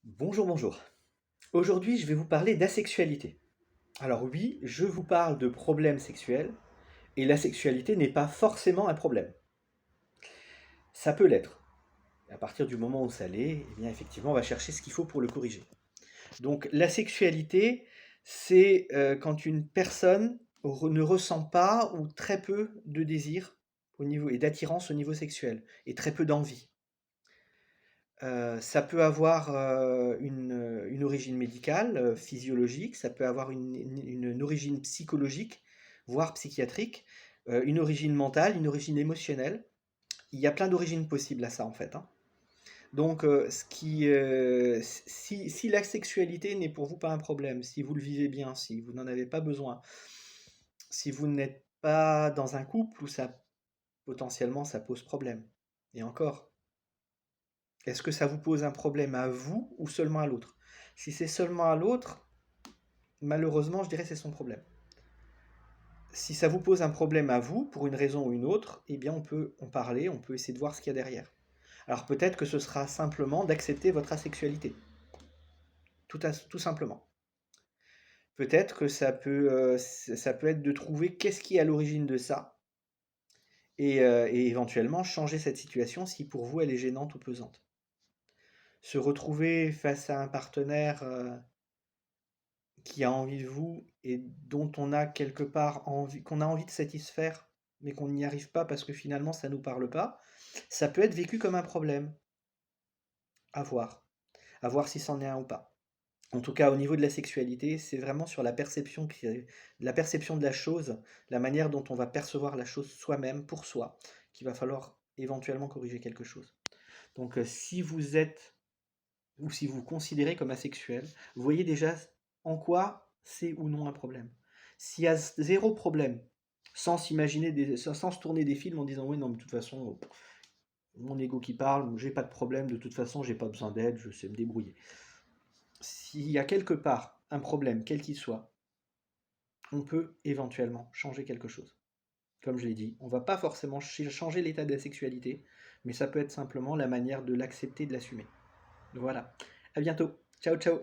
Bonjour, bonjour. Aujourd'hui, je vais vous parler d'asexualité. Alors oui, je vous parle de problèmes sexuels, et la sexualité n'est pas forcément un problème. Ça peut l'être. À partir du moment où ça l'est, eh bien effectivement, on va chercher ce qu'il faut pour le corriger. Donc la sexualité, c'est quand une personne ne ressent pas ou très peu de désir au niveau, et d'attirance au niveau sexuel, et très peu d'envie. Ça peut avoir, une origine médicale, physiologique, ça peut avoir une origine psychologique, voire psychiatrique, une origine mentale, une origine émotionnelle. Il y a plein d'origines possibles à ça, en fait, hein. Donc, si la sexualité n'est pour vous pas un problème, si vous le vivez bien, si vous n'en avez pas besoin, si vous n'êtes pas dans un couple où ça potentiellement ça pose problème, et encore. Est-ce que ça vous pose un problème à vous ou seulement à l'autre? Si c'est seulement à l'autre, malheureusement, je dirais que c'est son problème. Si ça vous pose un problème à vous, pour une raison ou une autre, eh bien on peut en parler, on peut essayer de voir ce qu'il y a derrière. Alors peut-être que ce sera simplement d'accepter votre asexualité, tout simplement. Peut-être que ça peut être de trouver qu'est-ce qui est à l'origine de ça, et éventuellement changer cette situation si pour vous elle est gênante ou pesante. Se retrouver face à un partenaire qui a envie de vous et dont on a quelque part envie, qu'on a envie de satisfaire, mais qu'on n'y arrive pas parce que finalement ça ne nous parle pas, ça peut être vécu comme un problème. À voir si c'en est un ou pas. En tout cas, au niveau de la sexualité, c'est vraiment sur la perception de la chose, la manière dont on va percevoir la chose soi-même, pour soi, qu'il va falloir éventuellement corriger quelque chose. Donc, si vous êtes ou si vous vous considérez comme asexuel, voyez déjà en quoi c'est ou non un problème. S'il y a zéro problème, sans se tourner des films en disant oui, non, mais de toute façon, mon ego qui parle, j'ai pas de problème, de toute façon, j'ai pas besoin d'aide, je sais me débrouiller. S'il y a quelque part un problème, quel qu'il soit, on peut éventuellement changer quelque chose. Comme je l'ai dit, on va pas forcément changer l'état de la sexualité, mais ça peut être simplement la manière de l'accepter, de l'assumer. Voilà. À bientôt. Ciao, ciao.